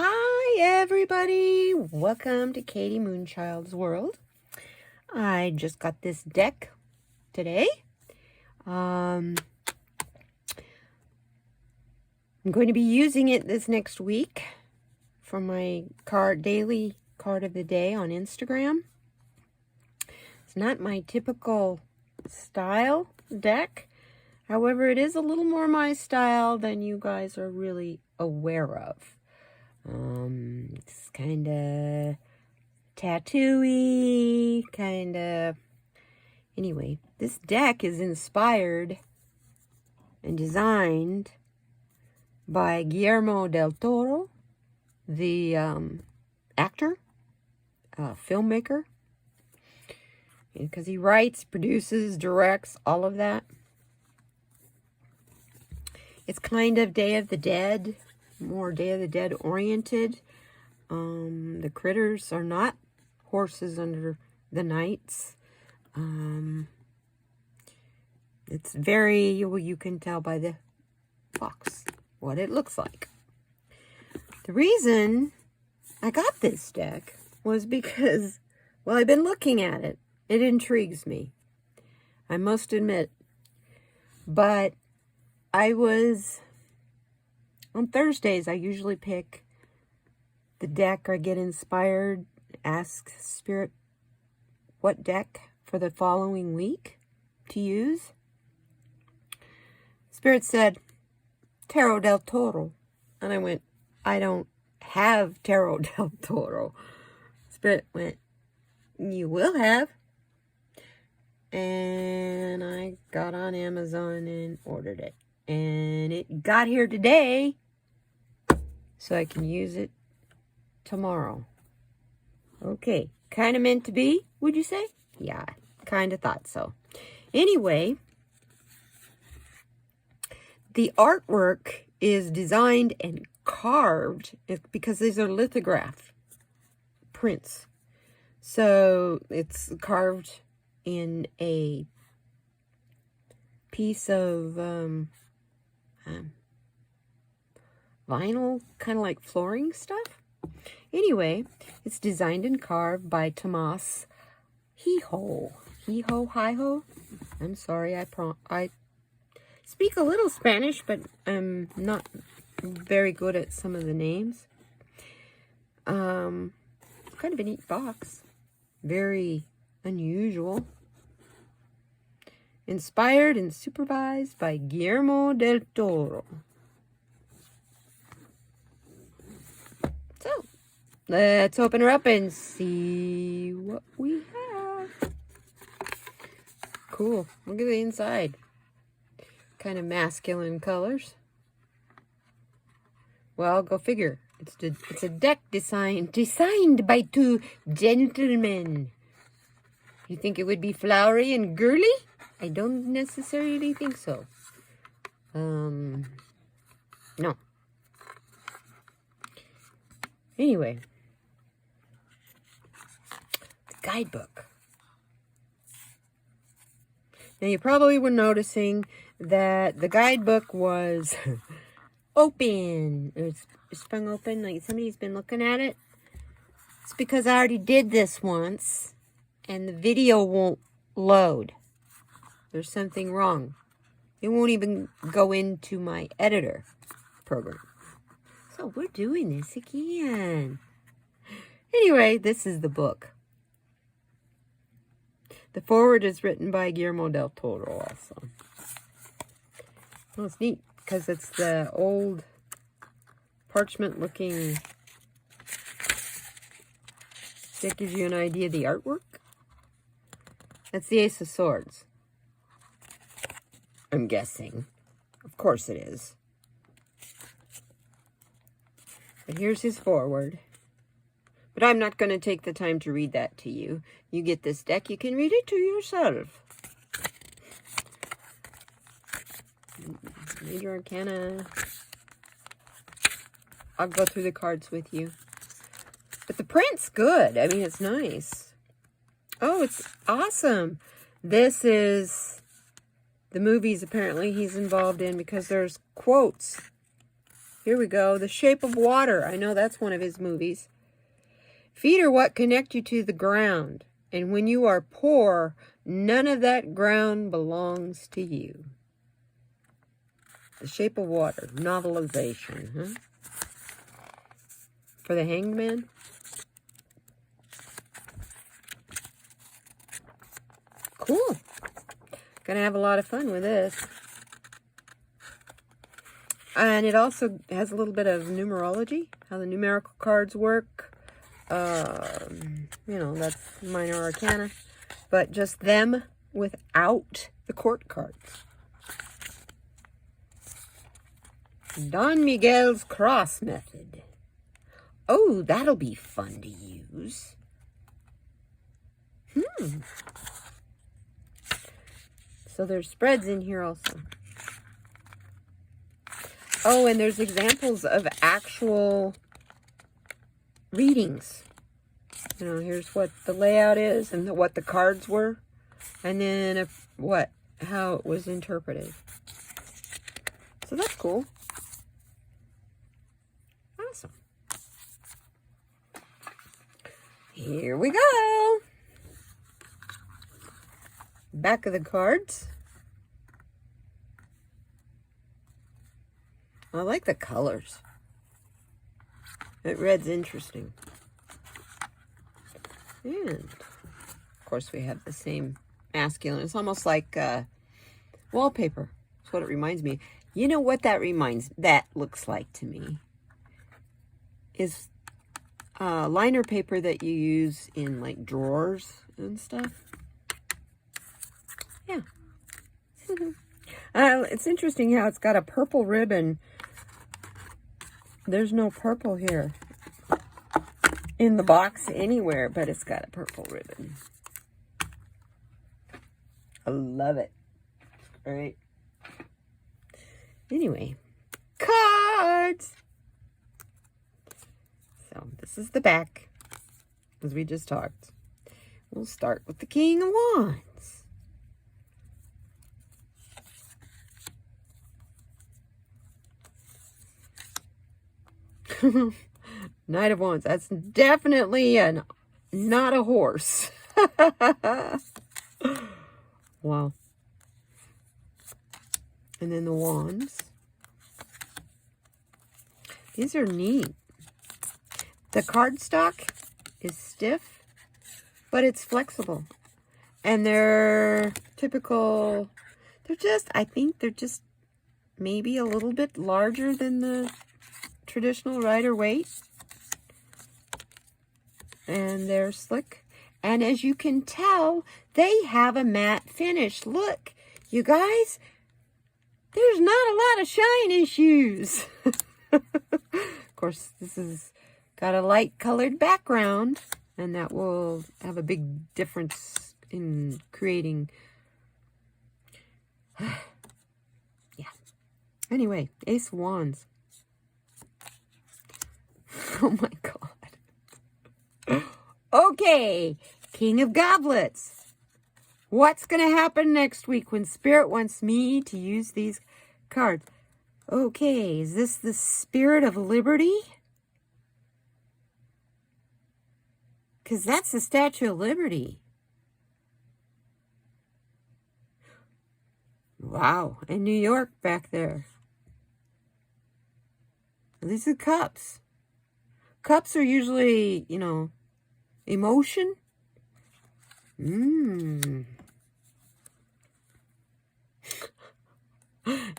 Hi, everybody. Welcome to Katie Moonchild's World. I just got this deck today. I'm going to be using it this next week for my daily card of the day on Instagram. It's not my typical style deck. However, it is a little more my style than you guys are really aware of. It's kind of tattooy, kind of. Anyway, this deck is inspired and designed by Guillermo del Toro, the actor, filmmaker, because he writes, produces, directs, all of that. It's kind of Day of the Dead, more Day of the Dead oriented. The critters are not horses under the nights. It's very, well, you can tell by the box what it looks like. The reason I got this deck was because, well, I've been looking at it. It intrigues me, I must admit. But on Thursdays, I usually pick the deck or get inspired, ask Spirit what deck for the following week to use. Spirit said, Toro del Toro. And I went, I don't have Toro del Toro. Spirit went, you will have. And I got on Amazon and ordered it. And it got here today, so I can use it tomorrow. Okay, kind of meant to be, would you say? Yeah, kind of thought so. Anyway, the artwork is designed and carved because these are lithograph prints. So it's carved in a piece of vinyl, kind of like flooring stuff. Anyway, it's designed and carved by Tomas Hijo. Hi-ho. I'm sorry, I speak a little Spanish, but I'm not very good at some of the names. Kind of a neat box. Very unusual. Inspired and supervised by Guillermo del Toro. So, let's open her up and see what we have. Cool. Look at the inside. Kind of masculine colors. Well, go figure. It's a deck designed by two gentlemen. You think it would be flowery and girly? I don't necessarily think so. No. Anyway, the guidebook. Now, you probably were noticing that the guidebook was open. It's sprung open, like somebody's been looking at it. It's because I already did this once, and the video won't load. There's something wrong. It won't even go into my editor program. So we're doing this again. Anyway, this is the book. The foreword is written by Guillermo del Toro also. Well, it's neat because it's the old parchment-looking. That gives you an idea of the artwork. That's the Ace of Swords. I'm guessing. Of course it is. But here's his foreword. But I'm not going to take the time to read that to you. You get this deck, you can read it to yourself. Major Arcana. I'll go through the cards with you. But the print's good. I mean, it's nice. Oh, it's awesome. This is the movies apparently he's involved in because there's quotes Here we go. The Shape of Water. I know that's one of his movies. Feet are what connect you to the ground. And when you are poor, none of that ground belongs to you. The Shape of Water. Novelization, huh? For the Hanged Man. Cool. Gonna have a lot of fun with this. And it also has a little bit of numerology, how the numerical cards work. You know, that's minor arcana. But just them without the court cards. Don Miguel's Cross Method. Oh, that'll be fun to use. So there's spreads in here also. Oh, and there's examples of actual readings. You know, here's what the layout is and what the cards were. And then how it was interpreted. So that's cool. Awesome. Here we go. Back of the cards. I like the colors. That red's interesting. And, of course, we have the same masculine. It's almost like wallpaper. That's what it reminds me. You know what that looks like to me? Is liner paper that you use in, like, drawers and stuff. Yeah. It's interesting how it's got a purple ribbon. There's no purple here in the box anywhere, but it's got a purple ribbon. I love it. It's great. Anyway, cards. So this is the back, as we just talked. We'll start with the King of Wands. Knight of Wands. That's definitely not a horse. Wow. And then the wands. These are neat. The cardstock is stiff, but it's flexible. And they're typical. I think they're just maybe a little bit larger than the traditional Rider-Waite. And they're slick. And as you can tell, they have a matte finish. Look, you guys, there's not a lot of shine issues. Of course, this has got a light colored background, and that will have a big difference in creating. Yeah. Anyway, Ace of Wands. Oh my God. Okay, King of Goblets. What's going to happen next week when Spirit wants me to use these cards? Okay, is this the Spirit of Liberty? Because that's the Statue of Liberty. Wow, and New York back there. These are cups. Cups are usually, you know, emotion.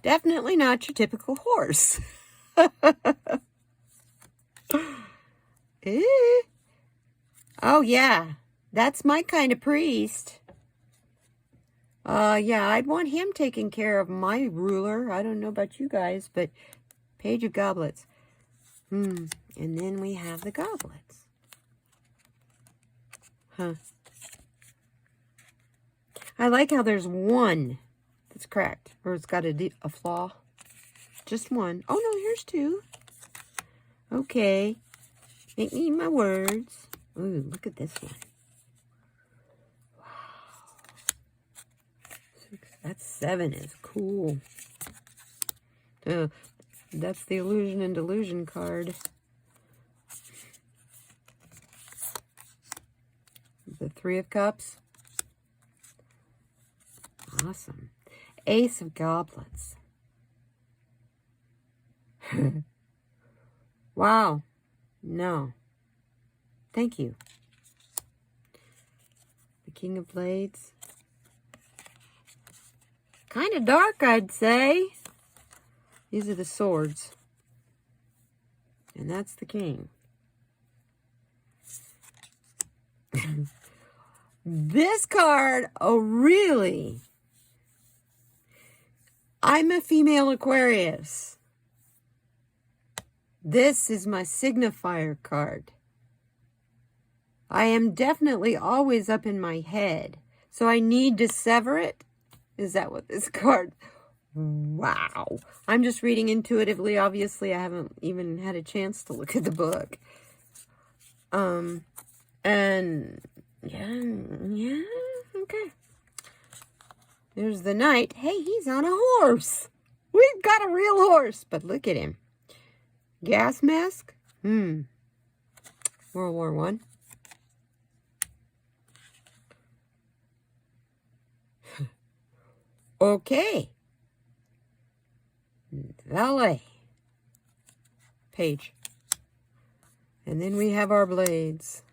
Definitely not your typical horse. Oh, yeah. That's my kind of priest. Yeah, I'd want him taking care of my ruler. I don't know about you guys, but Page of Goblets. And then we have the goblets. Huh. I like how there's one that's cracked, or it's got a flaw. Just one. Oh, no, here's two. Okay. Make me my words. Ooh, look at this one. Wow. That 7 is cool. That's the Illusion and Delusion card. The Three of Cups. Awesome. Ace of Goblets. Wow. No. Thank you. The King of Blades. Kind of dark, I'd say. These are the swords. And that's the king. This card, oh really? I'm a female Aquarius. This is my signifier card. I am definitely always up in my head. So I need to sever it? Is that what this card... Wow. I'm just reading intuitively. Obviously, I haven't even had a chance to look at the book. And yeah, okay. There's the knight. Hey, he's on a horse. We've got a real horse, but look at him. Gas mask? World War I. Okay. Valet. Page. And then we have our blades.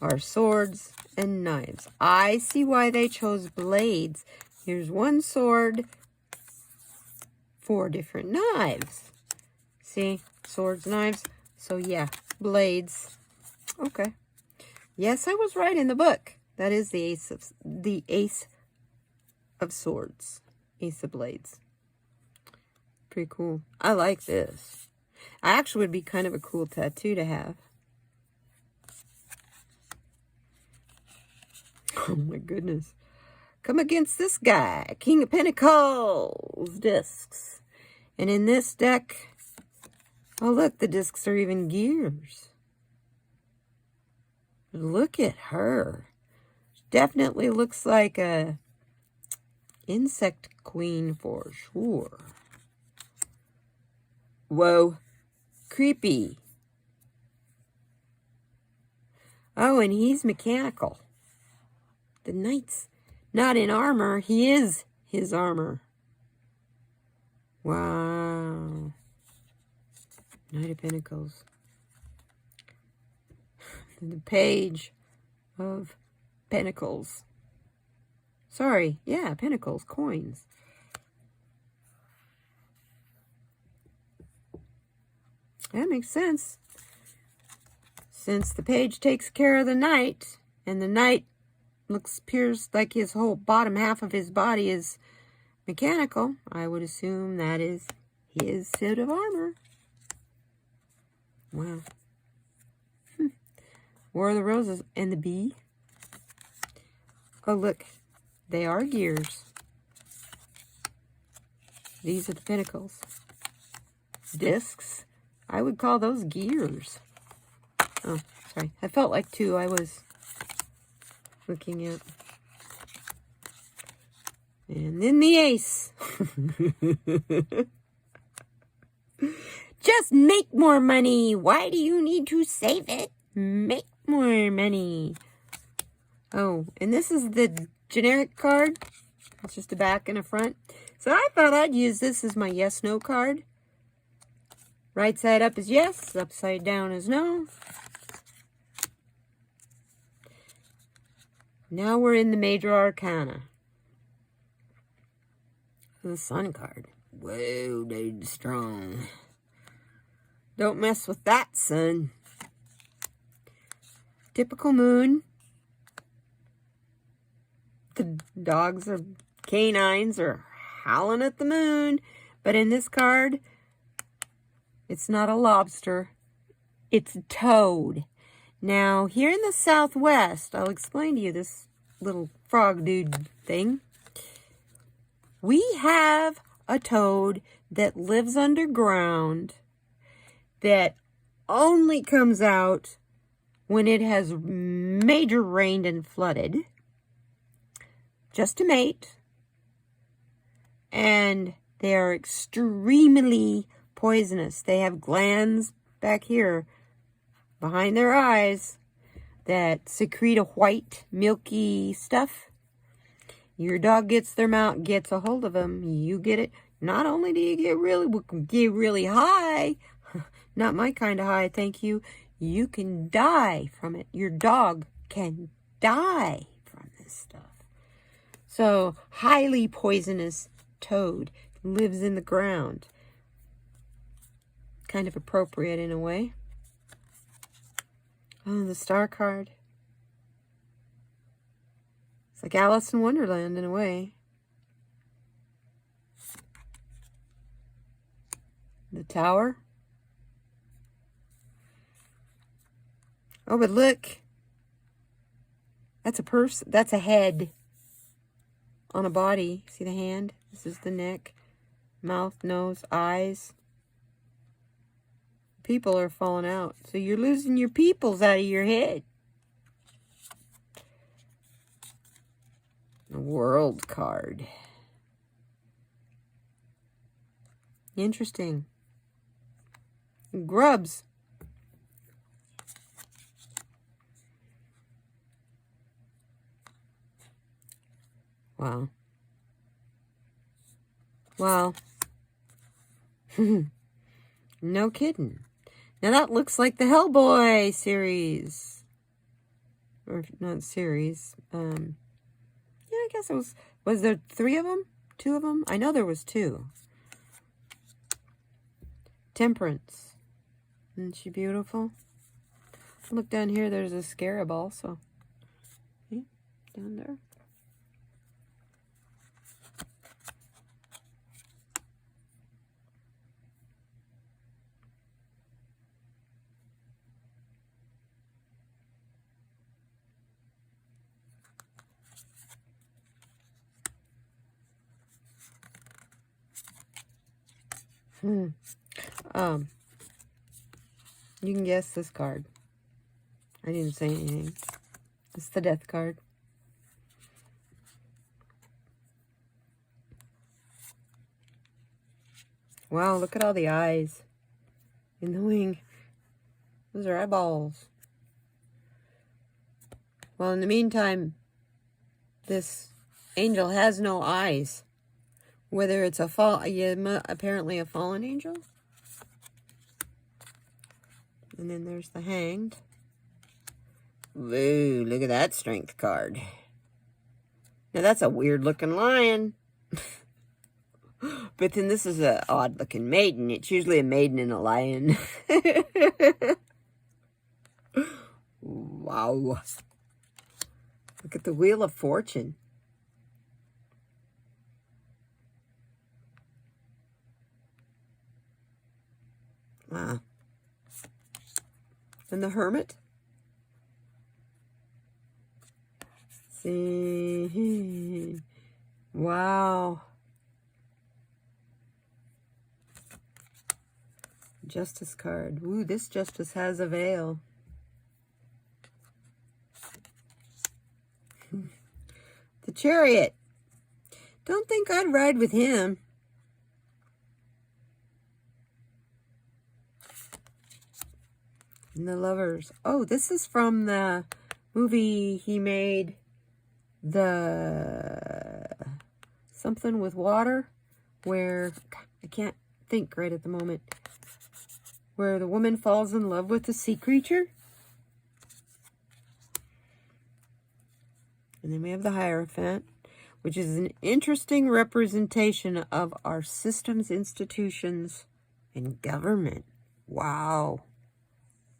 Our swords and knives. I see why they chose blades. Here's one sword. 4 different knives. See? Swords, knives. So yeah, blades. Okay. Yes, I was right in the book. That is the Ace of Swords. Ace of Blades. Pretty cool. I like this. I actually would be kind of a cool tattoo to have. Oh my goodness. Come against this guy. King of Pentacles. Discs. And in this deck, oh look, the discs are even gears. Look at her. Definitely looks like a insect queen for sure. Whoa. Creepy. Oh, and he's mechanical. The knight's not in armor. He is his armor. Wow. Knight of Pentacles. The Page of Pentacles. Sorry. Yeah, Pentacles. Coins. That makes sense. Since the Page takes care of the Knight, and the Knight appears like his whole bottom half of his body is mechanical, I would assume that is his suit of armor. Wow. War of the Roses and the bee. Oh, look. They are gears. These are the Pentacles. Discs. I would call those gears. Oh, sorry. I felt like 2 I was looking at. And then the ace. Just make more money. Why do you need to save it? Make more money. Oh, and this is the generic card. It's just a back and a front. So I thought I'd use this as my yes-no card. Right side up is yes, upside down is no. Now we're in the major arcana. The Sun card. Whoa, dude, strong. Don't mess with that, son. Typical moon. The dogs or canines are howling at the moon. But in this card, it's not a lobster. It's a toad. Now, here in the Southwest, I'll explain to you this little frog dude thing. We have a toad that lives underground that only comes out when it has major rained and flooded, just to mate. And they are extremely poisonous. They have glands back here behind their eyes that secrete a white, milky stuff. Your dog gets gets a hold of them. You get it. Not only do you get really high, not my kind of high, thank you. You can die from it. Your dog can die from this stuff. So, highly poisonous toad lives in the ground. Kind of appropriate in a way. Oh, the star card. It's like Alice in Wonderland in a way. The tower. Oh, but look. That's a person. That's a head on a body. See the hand? This is the neck, mouth, nose, eyes. People are falling out. So you're losing your peoples out of your head. The world card. Interesting. Grubs. Wow. Wow. No kidding. Now that looks like the Hellboy series. Or not series. Yeah, I guess it was there 3 of them? 2 of them? I know there was 2. Temperance. Isn't she beautiful? Look down here, there's a scarab also. See? Down there. You can guess this card. I didn't say anything. It's the death card. Wow, look at all the eyes in the wing. Those are eyeballs. Well, in the meantime, this angel has no eyes. Whether it's apparently a fallen angel. And then there's the hanged. Whoa, look at that strength card. Now that's a weird looking lion. But then this is an odd looking maiden. It's usually a maiden and a lion. Wow. Look at the Wheel of Fortune. Wow. And the Hermit. See. Wow. Justice card. Ooh, this Justice has a veil. The Chariot. Don't think I'd ride with him. And the Lovers. Oh, this is from the movie he made. The something with water. Where, I can't think right at the moment. Where the woman falls in love with the sea creature. And then we have the Hierophant, which is an interesting representation of our systems, institutions, and government. Wow.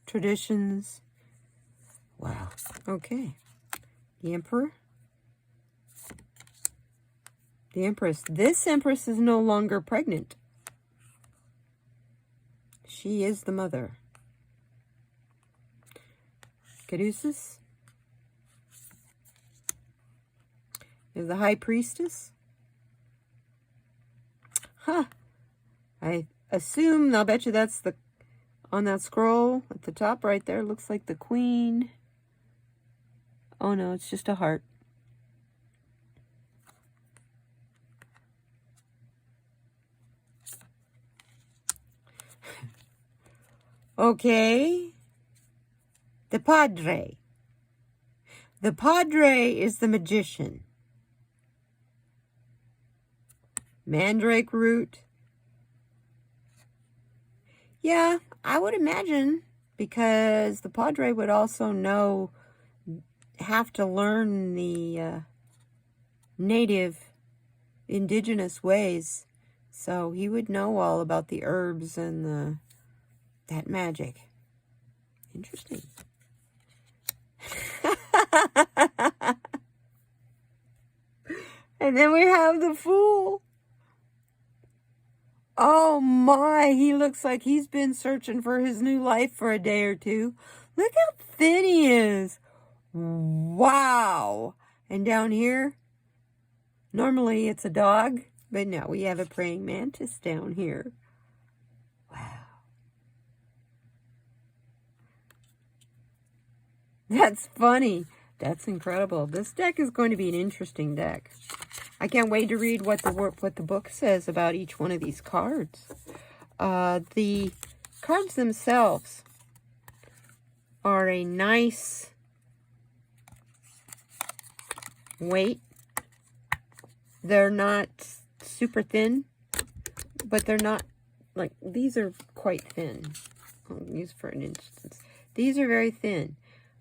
Traditions. Wow. Okay. The Emperor. The Empress. This Empress is no longer pregnant. She is the mother. Caduceus. You have the High Priestess. Huh. I assume, I'll bet you that's the, on that scroll at the top right there, looks like the Queen. Oh no, it's just a heart. Okay. The Padre. The Padre is the magician. Mandrake root. Yeah, I would imagine, because the Padre would also have to learn the native indigenous ways. So he would know all about the herbs and that magic. Interesting. And then we have the Fool. Oh my, he looks like he's been searching for his new life for a day or two. Look how thin he is. Wow. And down here, normally it's a dog, but now we have a praying mantis down here. Wow. That's funny. That's incredible. This deck is going to be an interesting deck. I can't wait to read what the book says about each one of these cards. The cards themselves are a nice weight. They're not super thin, but they're not, like, these are quite thin. I'll use for an instance. These are very thin,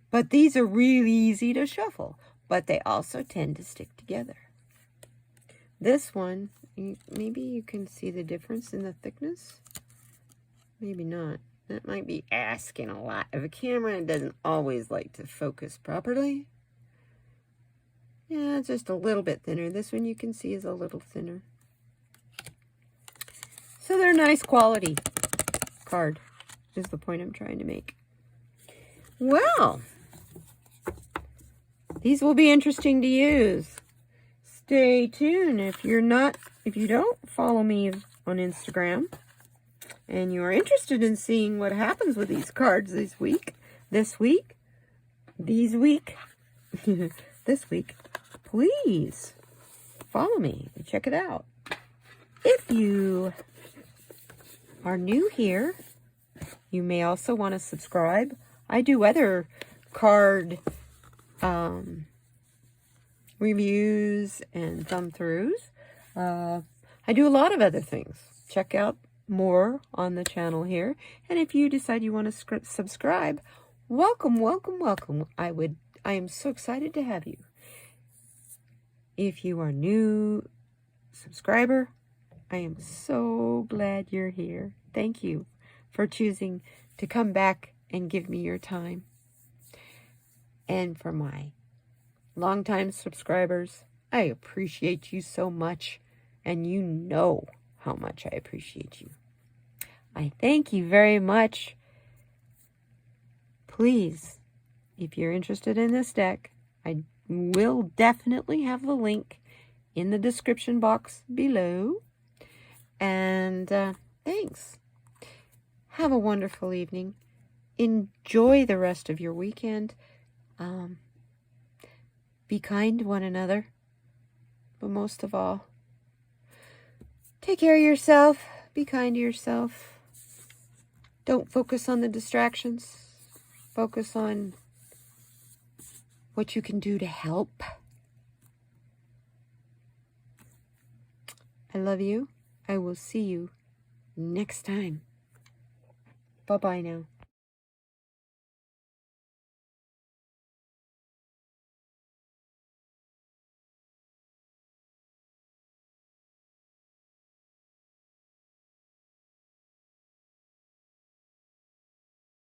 but these are really easy to shuffle, but they also tend to stick together. This one, maybe you can see the difference in the thickness. Maybe not. That might be asking a lot of a camera. It doesn't always like to focus properly. Yeah, it's just a little bit thinner. This one you can see is a little thinner. So they're nice quality card, is the point I'm trying to make. Well, these will be interesting to use. Stay tuned. If you don't follow me on Instagram and you are interested in seeing what happens with these cards this week, please follow me and check it out. If you are new here, you may also want to subscribe. I do other card reviews and thumb throughs. I do a lot of other things. Check out more on the channel here. And if you decide you want to subscribe, welcome, welcome, welcome. I am so excited to have you. If you are new subscriber, I am so glad you're here. Thank you for choosing to come back and give me your time. And for my longtime subscribers, I appreciate you so much, and you know how much I appreciate you. I thank you very much. Please, if you're interested in this deck, I will definitely have the link in the description box below. And thanks. Have a wonderful evening. Enjoy the rest of your weekend. Be kind to one another. But most of all, take care of yourself. Be kind to yourself. Don't focus on the distractions. Focus on what you can do to help. I love you. I will see you next time. Bye-bye now.